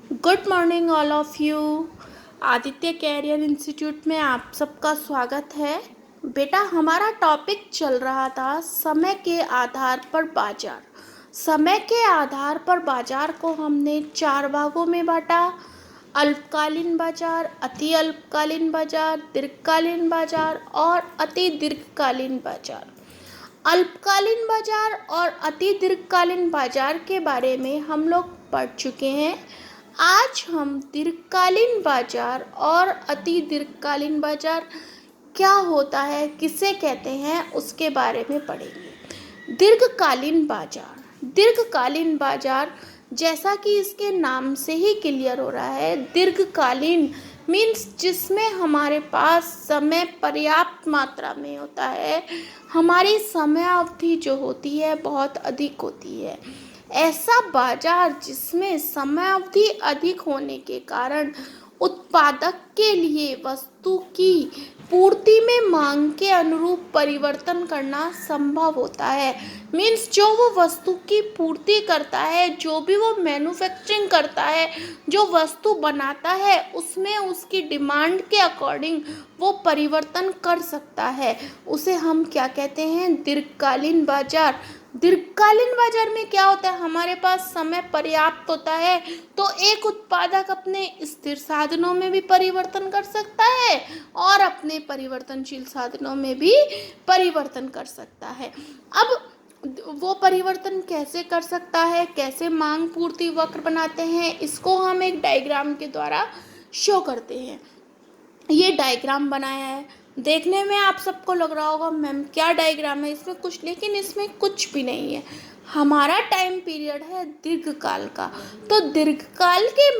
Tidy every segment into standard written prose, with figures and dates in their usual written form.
Good morning all of you. Aditya career institute में आप सबका स्वागत है। बेटा, हमारा टॉपिक चल रहा था समय के आधार पर बाजार। समय के आधार पर बाजार को हमने 4 भागों में बांटा। अल्पकालीन बाजार, अति अल्पकालीन बाजार, दीर्घकालीन बाजार और अति दीर्घकालीन बाजार। अल्पकालीन बाजार और अति दीर्घकालीन बाजार के बारे में हम लोग पढ़ चुके हैं। आज हम दीर्घकालीन बाजार और अति दीर्घकालीन बाजार क्या होता है, किसे कहते हैं, उसके बारे में पढ़ेंगे। दीर्घकालीन बाजार जैसा कि इसके नाम से ही क्लियर हो रहा है, दीर्घकालीन मीन्स जिसमें हमारे पास समय पर्याप्त मात्रा में होता है, हमारी समय अवधि जो होती है बहुत अधिक होती है। ऐसा बाजार जिसमें समय अवधि अधिक होने के कारण उत्पादक के लिए वस्तु की पूर्ति में मांग के अनुरूप परिवर्तन करना संभव होता है। मीन्स जो वो वस्तु की पूर्ति करता है, जो भी वो मैन्युफैक्चरिंग करता है, जो वस्तु बनाता है, उसमें उसकी डिमांड के अकॉर्डिंग वो परिवर्तन कर सकता है। उसे हम क्या कहते हैं? दीर्घकालीन बाजार। दीर्घकालीन बाजार में क्या होता है, हमारे पास समय पर्याप्त होता है तो एक उत्पादक अपने स्थिर साधनों में भी परिवर्तन कर सकता है और अपने परिवर्तनशील साधनों में भी परिवर्तन कर सकता है। अब वो परिवर्तन कैसे कर सकता है, कैसे मांग पूर्ति वक्र बनाते हैं, इसको हम एक डायग्राम के द्वारा शो करते हैं। ये डायग्राम बनाया है, देखने में आप सबको लग रहा होगा मैम क्या डायग्राम है इसमें कुछ, लेकिन इसमें कुछ भी नहीं है। हमारा टाइम पीरियड है दीर्घकाल का। तो दीर्घकाल के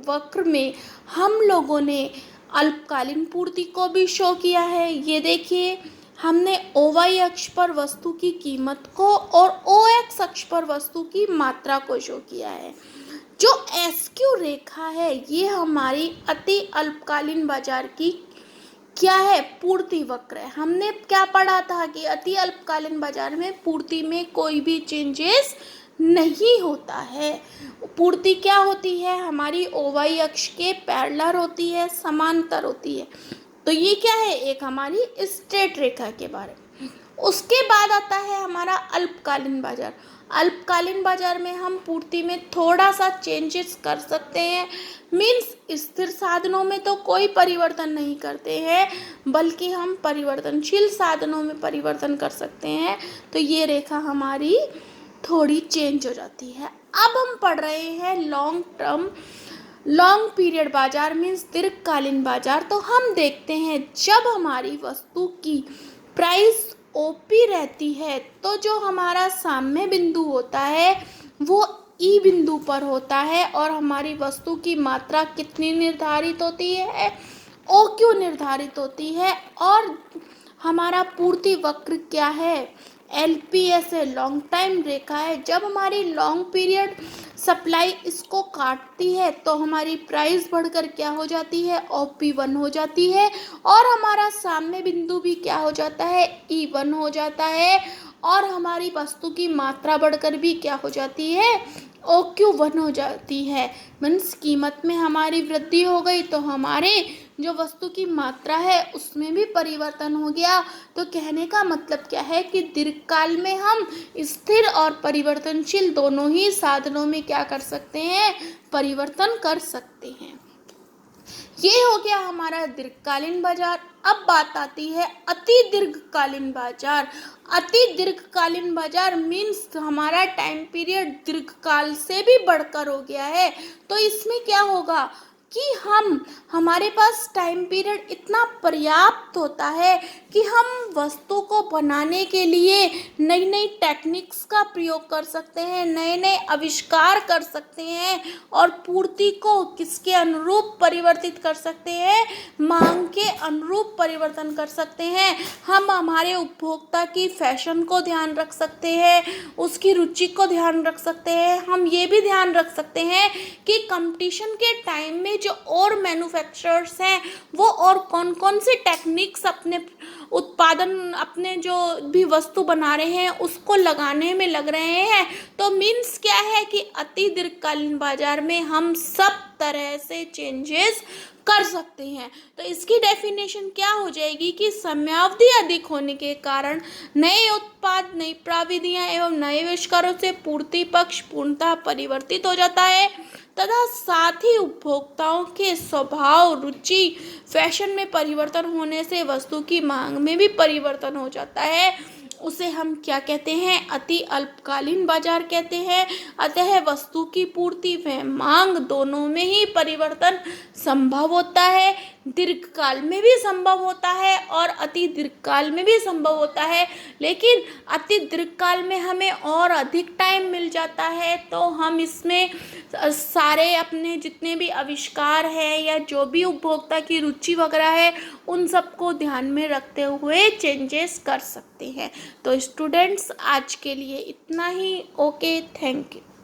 वक्र में हम लोगों ने अल्पकालीन पूर्ति को भी शो किया है। ये देखिए, हमने OY अक्ष पर वस्तु की कीमत को और OX अक्ष पर वस्तु की मात्रा को शो किया है। जो SQ रेखा है ये हमारी अति अल्पकालीन बाजार की क्या है? पूर्ति वक्र है। हमने क्या पढ़ा था कि अति अल्पकालीन बाजार में पूर्ति में कोई भी चेंजेस नहीं होता है। पूर्ति क्या होती है? हमारी OY अक्ष के पैरेलल होती है, समांतर होती है। तो ये क्या है? एक हमारी स्ट्रेट रेखा के बारे में। उसके बाद आता है हमारा अल्पकालीन बाजार। अल्पकालीन बाजार में हम पूर्ति में थोड़ा सा चेंजेस कर सकते हैं। मीन्स स्थिर साधनों में तो कोई परिवर्तन नहीं करते हैं, बल्कि हम परिवर्तनशील साधनों में परिवर्तन कर सकते हैं। तो ये रेखा हमारी थोड़ी चेंज हो जाती है। अब हम पढ़ रहे हैं लॉन्ग पीरियड बाजार मीन्स दीर्घकालीन बाजार। तो हम देखते हैं जब हमारी वस्तु की प्राइस OP रहती है तो जो हमारा साम्य बिंदु होता है वो E बिंदु पर होता है और हमारी वस्तु की मात्रा कितनी निर्धारित होती है? OQ निर्धारित होती है। और हमारा पूर्ति वक्र क्या है? LPS है, लॉन्ग टाइम रेखा है। जब हमारी लॉन्ग पीरियड सप्लाई इसको काटती है तो हमारी प्राइस बढ़कर क्या हो जाती है? OP1 हो जाती है और हमारा साम्य बिंदु भी क्या हो जाता है? E1 हो जाता है और हमारी वस्तु की मात्रा बढ़कर भी क्या हो जाती है? OQ1 हो जाती है। मीन्स कीमत में हमारी वृद्धि हो गई तो हमारे जो वस्तु की मात्रा है उसमें भी परिवर्तन हो गया। तो कहने का मतलब क्या है कि दीर्घकाल में हम स्थिर और परिवर्तनशील दोनों ही साधनों में क्या कर सकते हैं? परिवर्तन कर सकते हैं। ये हो गया हमारा दीर्घकालीन बाजार। अब बात आती है अति दीर्घकालीन बाजार। अति दीर्घकालीन बाजार मीन्स हमारा टाइम पीरियड दीर्घकाल से भी बढ़कर हो गया है। तो इसमें क्या होगा कि हमारे पास टाइम पीरियड इतना पर्याप्त होता है कि हम वस्तु को बनाने के लिए नई नई टेक्निक्स का प्रयोग कर सकते हैं, नए नए आविष्कार कर सकते हैं और पूर्ति को किसके अनुरूप परिवर्तित कर सकते हैं? मांग के अनुरूप परिवर्तन कर सकते हैं। हम हमारे उपभोक्ता की फैशन को ध्यान रख सकते हैं, उसकी रुचि को ध्यान रख सकते हैं। हम ये भी ध्यान रख सकते हैं कि कंपटीशन के टाइम में जो और मैन्युफैक्चरर्स हैं वो और कौन कौन से टेक्निक्स अपने उत्पादन, अपने जो भी वस्तु बना रहे हैं उसको लगाने में लग रहे हैं। तो मीन्स क्या है कि अति दीर्घकालीन बाजार में हम सब तरह से चेंजेस कर सकते हैं। तो इसकी डेफिनेशन क्या हो जाएगी कि समयावधि अधिक होने के कारण नए उत्पाद, नई प्रविधियां एवं नए आविष्कारों से पूर्ति पक्ष पूर्णतः परिवर्तित हो जाता है तथा साथ ही उपभोक्ताओं के स्वभाव, रुचि, फैशन में परिवर्तन होने से वस्तु की मांग में भी परिवर्तन हो जाता है। उसे हम क्या कहते हैं? अति अल्पकालीन बाजार कहते हैं। अतः वस्तु की पूर्ति व मांग दोनों में ही परिवर्तन संभव होता है, दीर्घकाल में भी संभव होता है और अति दीर्घकाल में भी संभव होता है। लेकिन अति दीर्घकाल में हमें और अधिक टाइम मिल जाता है, तो हम इसमें सारे अपने जितने भी आविष्कार हैं या जो भी उपभोक्ता की रुचि वगैरह है उन सबको ध्यान में रखते हुए चेंजेस कर सकते हैं। तो स्टूडेंट्स आज के लिए इतना ही। Okay, thank you.